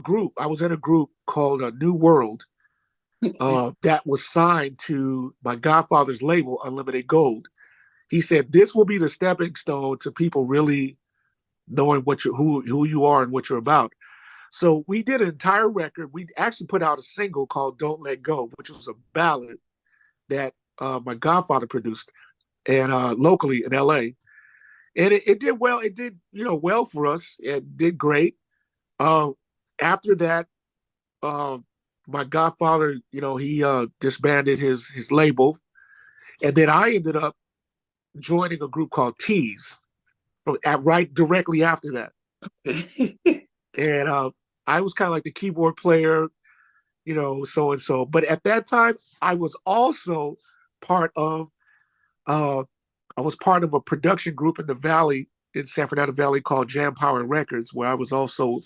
group. I was in a group called New World Okay. that was signed to my godfather's label, Unlimited Gold. He said this will be the stepping stone to people really knowing who you are and what you're about. So we did an entire record. We actually put out a single called "Don't Let Go," which was a ballad that my godfather produced and locally in LA. And it did well. It did, well for us. It did great. Uh, After that, uh, my godfather, he disbanded his label, and then I ended up joining a group called Tease right directly after that. And I was kind of like the keyboard player, so and so. But at that time, I was also part of uh, I was part of a production group in the Valley, in San Fernando Valley, called Jam Power Records, where I was also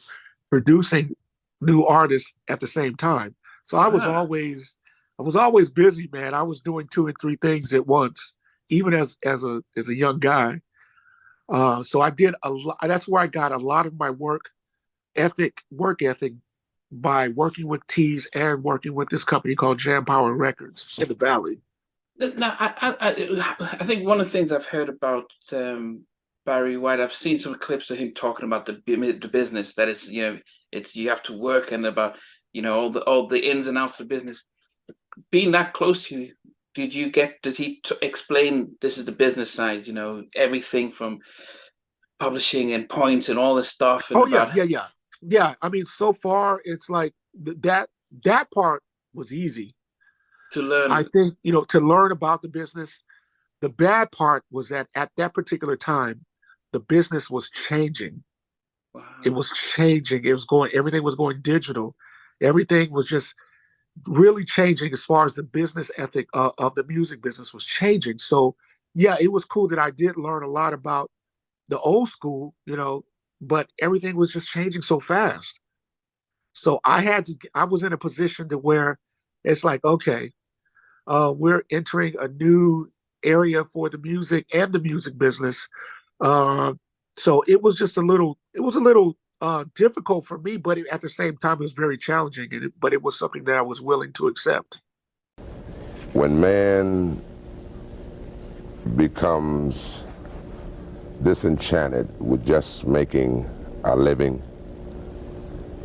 producing new artists at the same time. So Ah, I was always busy, man. I was doing two and three things at once, even as a young guy. So I did a lot. That's where I got a lot of my work ethic by working with Tees and working with this company called Jam Power Records in the Valley. now I think one of the things I've heard about Barry White, I've seen some clips of him talking about the business that it's it's you have to work and about all the ins and outs of the business. Being that close to you, did he explain this is the business side? Everything from publishing and points and all this stuff and Oh yeah, about yeah, yeah, yeah. I mean, so far it's like that part was easy. to I learn. think to learn about the business. The bad part was that at that particular time, the business was changing. It Wow. was changing. It was going. Everything was going digital. Everything was just really changing as far as the business ethic of the music business was changing. So yeah, it was cool that I did learn a lot about the old school, but everything was just changing so fast. So I was in a position to where it's like, okay, we're entering a new area for the music and the music business. Uh, so it was a little difficult for me, but at the same time, it was very challenging. But it was something that I was willing to accept. When man becomes disenchanted with just making a living,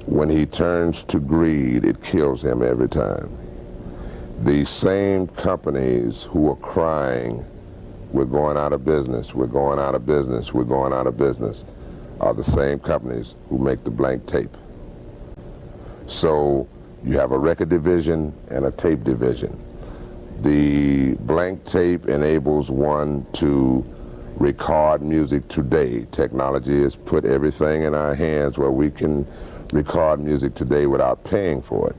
when he turns to greed, it kills him every time. These same companies who are crying, we're going out of business, we're going out of business, we're going out of business, are the same companies who make the blank tape. So you have a record division and a tape division. The blank tape enables one to record music today. Technology has put everything in our hands where we can record music today without paying for it.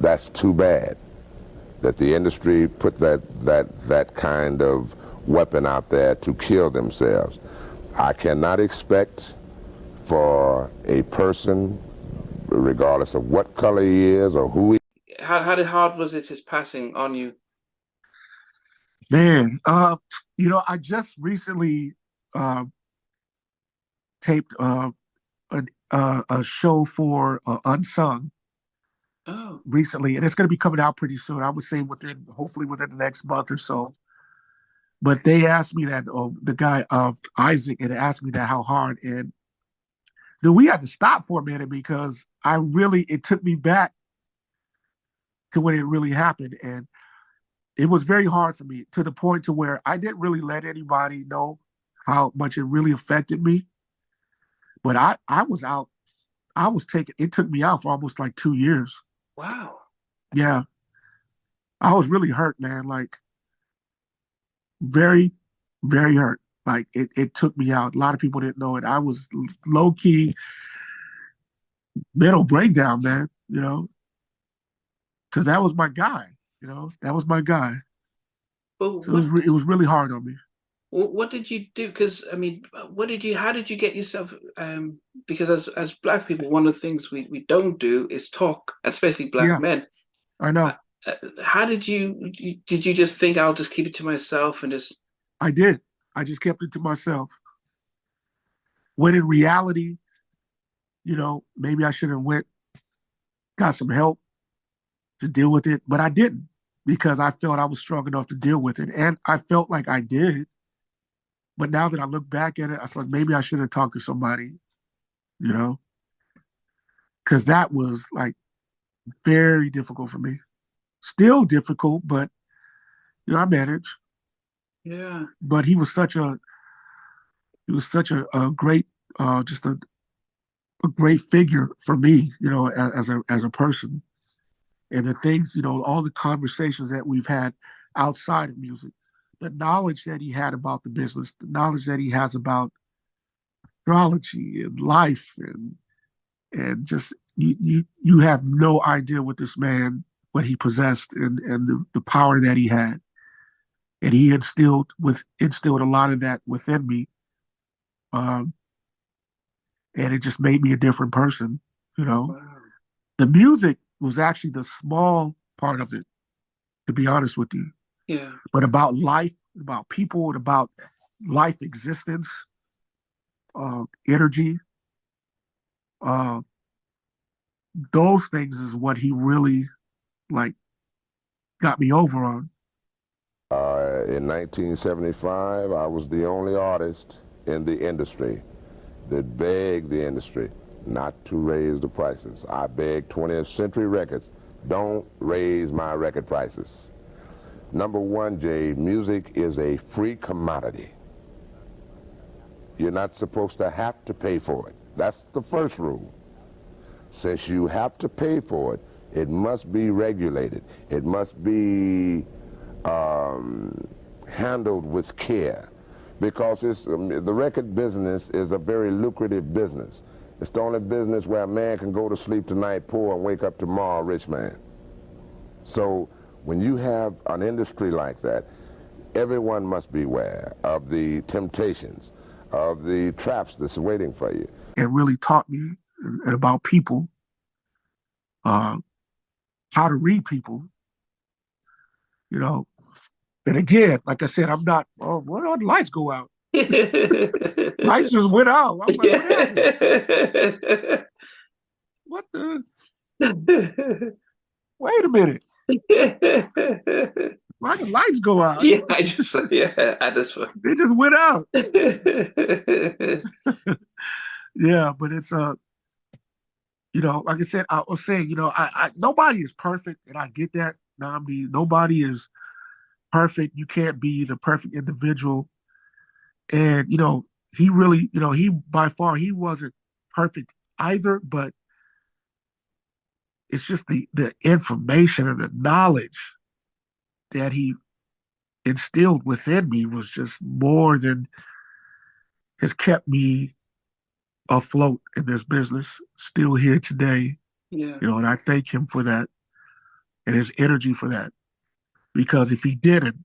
That's too bad that the industry put that kind of weapon out there to kill themselves. I cannot expect for a person, regardless of what color he is or who he How hard was it his passing on you? Man, I just recently uh, taped a show for Unsung Oh, recently, and it's going to be coming out pretty soon. I would say hopefully within the next month or so. But they asked me that, the guy Isaac, had asked me that how hard, and then we had to stop for a minute because it took me back to when it really happened, and it was very hard for me to the point to where I didn't really let anybody know how much it really affected me. But I was out. I was taking. It took me out for almost like 2 years. wow. Yeah, I was really hurt, man. Like very, very hurt. Like it took me out. A lot of people didn't know it. I was low key mental breakdown, man. Because that was my guy. That was my guy. Well, So it was really hard on me. what did you do? Because I mean, how did you get yourself? Because as Black people, one of the things we don't do is talk, especially Black Yeah, men. I Uh, know. how did you just think I'll just keep it to myself and just I did. I just kept it to myself. When in reality, maybe I should have got some help to deal with it, but I didn't because I felt I was strong enough to deal with it. And I felt like I did. But now that I look back at it, I was like, maybe I should have talked to somebody, because that was like very difficult for me. Still difficult, but I managed. Yeah. But he was such a great, just a great figure for me, as a person. And the things, all the conversations that we've had outside of music, the knowledge that he had about the business, the knowledge that he has about astrology and life, and just you have no idea what he possessed, and the power that he had. And he instilled a lot of that within me. And it just made me a different person, Wow. The music was actually the small part of it, to be honest with you. Yeah. But about life, about people, and about life existence, energy, those things is what he really got me over on. In 1975, I was the only artist in the industry that begged the industry not to raise the prices. I begged 20th Century Records, don't raise my record prices. Number one, Jay, music is a free commodity. You're not supposed to have to pay for it. That's the first rule. Since you have to pay for it, it must be regulated. It must be handled with care, because the record business is a very lucrative business. It's the only business where a man can go to sleep tonight poor and wake up tomorrow a rich man. So when you have an industry like that, everyone must beware of the temptations, of the traps that's waiting for you. It really taught me and about people, how to read people, And again, like I said, I'm not, why don't the lights go out? Lights just went out. I'm like, what happened? What the? Wait a minute. Why the lights go out? Yeah, I just They just went out. Yeah, but it's like I said, I was saying, nobody is perfect, and I get that. Nnamdi, nobody is perfect. You can't be the perfect individual. And, he really, by far, he wasn't perfect either, but it's just the information and the knowledge that he instilled within me was just more than has kept me afloat in this business, still here today. Yeah. And I thank him for that and his energy for that. Because if he didn't,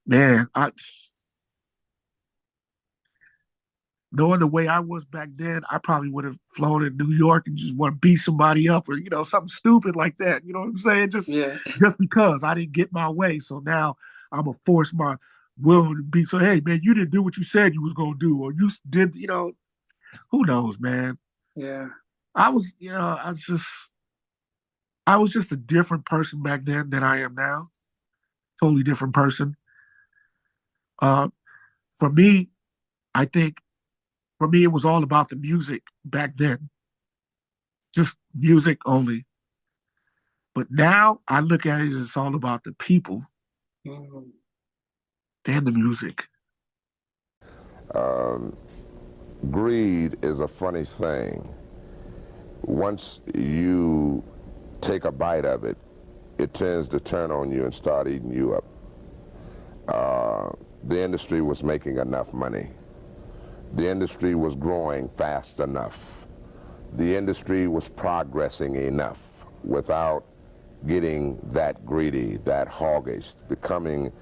man, knowing the way I was back then, I probably would have flown in New York and just want to beat somebody up, or something stupid like that. You know what I'm saying? Just because I didn't get my way, so now I'm gonna force my will to be. So hey, man, you didn't do what you said you was gonna do, or you did. Who knows, man? Yeah. I was just a different person back then than I am now. Totally different person. For me, I think. For me, it was all about the music back then. Just music only. But now I look at it as it's all about the people and the music. Greed is a funny thing. Once you take a bite of it, it tends to turn on you and start eating you up. The industry was making enough money. The industry was growing fast enough. The industry was progressing enough without getting that greedy, that hoggish, becoming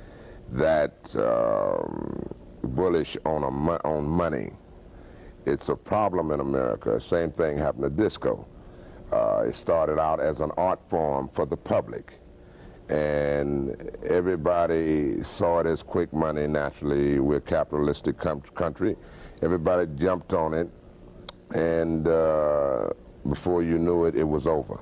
that bullish on money. It's a problem in America. Same thing happened to disco. It started out as an art form for the public, and everybody saw it as quick money. Naturally, we're a capitalistic country. Everybody jumped on it, And before you knew it, it was over.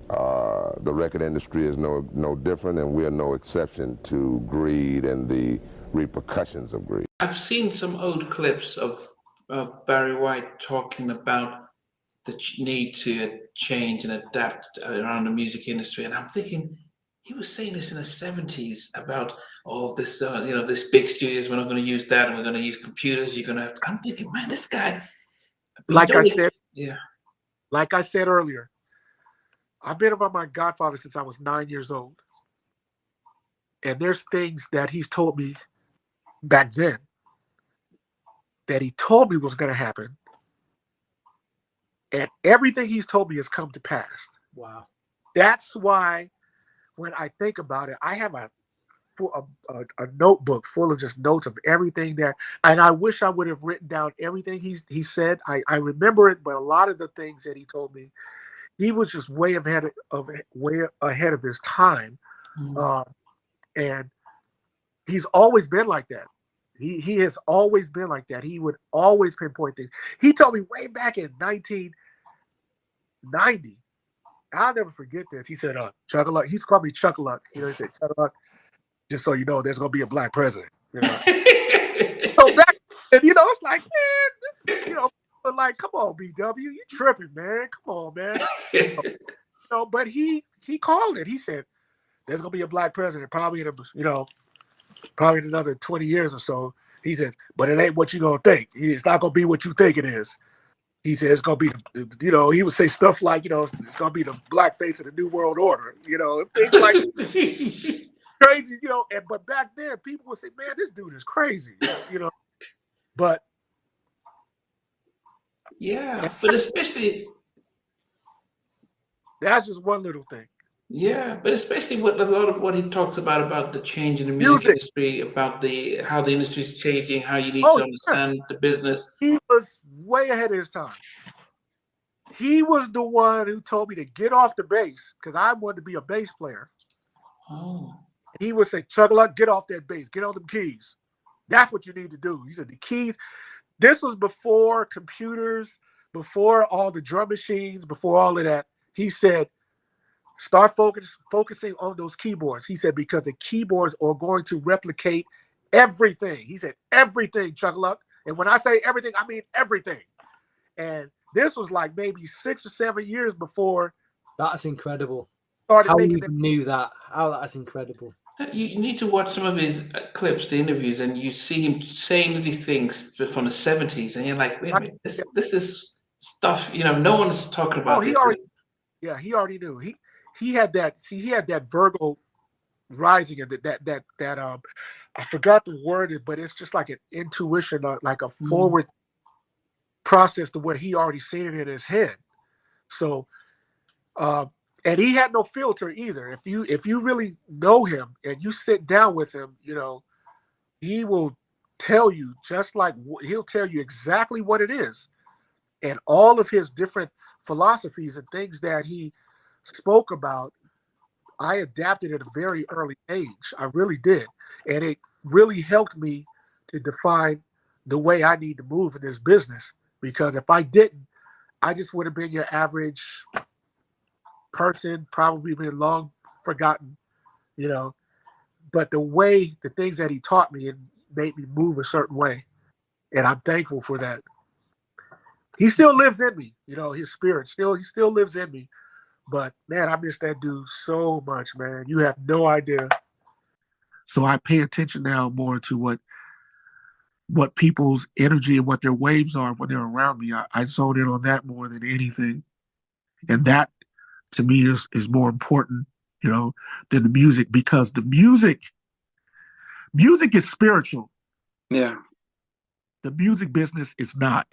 The record industry is no different, and we are no exception to greed and the repercussions of greed. I've seen some old clips of Barry White talking about the need to change and adapt around the music industry, and I'm thinking he was saying this in the 70s about this this big studios, we're not going to use that, and we're going to use computers. You're going to have. I'm thinking, man, this guy. Like I said, yeah. Like I said earlier, I've been around my godfather since I was 9 years old. And there's things that he's told me back then that he told me was going to happen. And everything he's told me has come to pass. Wow. That's why when I think about it, I have a notebook full of just notes of everything there. And I wish I would have written down everything he said. I remember it, but a lot of the things that he told me, he was just way ahead of his time. Mm-hmm. And he's always been like that. He has always been like that. He would always pinpoint things. He told me way back in 1990, I'll never forget this. He said, Chuckii, he's called me Chuckii. He said, Chuckii, just so you know, there's going to be a black president. So back then, it's like, man, this, but like, come on, BW, you tripping, man. Come on, man. But he called it. He said, there's going to be a black president probably in probably in another 20 years or so. He said, but it ain't what you're going to think. It's not going to be what you think it is. He said, it's going to be, he would say stuff like, it's going to be the black face of the New World Order, things like crazy, but back then people would say, man, this dude is crazy, but. Yeah, but especially. That's just one little thing. Yeah, but especially with a lot of what he talks about the change in the music industry, about how the industry is changing, how you need to understand the business. He was way ahead of his time. He was the one who told me to get off the bass because I wanted to be a bass player. Oh. He would say, Chuckii, get off that bass, get on them keys. That's what you need to do. He said the keys. This was before computers, before all the drum machines, before all of that. He said, start focusing on those keyboards. He said, because the keyboards are going to replicate everything. He said, everything, Chuckii. And when I say everything, I mean everything. And this was like maybe 6 or 7 years before. That's incredible. How you knew that. How that's incredible. You need to watch some of his clips, the interviews, and you see him saying these things from the 70s. And you're like, wait a minute, this is stuff, no one's talking about this. He already knew. He had that. See, he had that Virgo rising, and that I forgot the word, but it's just like an intuition, like a forward process to where he already seen it in his head. So, and he had no filter either. If you really know him and you sit down with him, he will tell you he'll tell you exactly what it is, and all of his different philosophies and things that he spoke about, I adapted at a very early age. I really did. And it really helped me to define the way I need to move in this business. Because if I didn't, I just would have been your average person, probably been long forgotten, But the things that he taught me, it made me move a certain way. And I'm thankful for that. He still lives in me, his spirit he still lives in me. But man, I miss that dude so much, man. You have no idea. So I pay attention now more to what people's energy and what their waves are when they're around me. I zone in on that more than anything. And that to me is more important, than the music, because the music is spiritual. Yeah. The music business is not.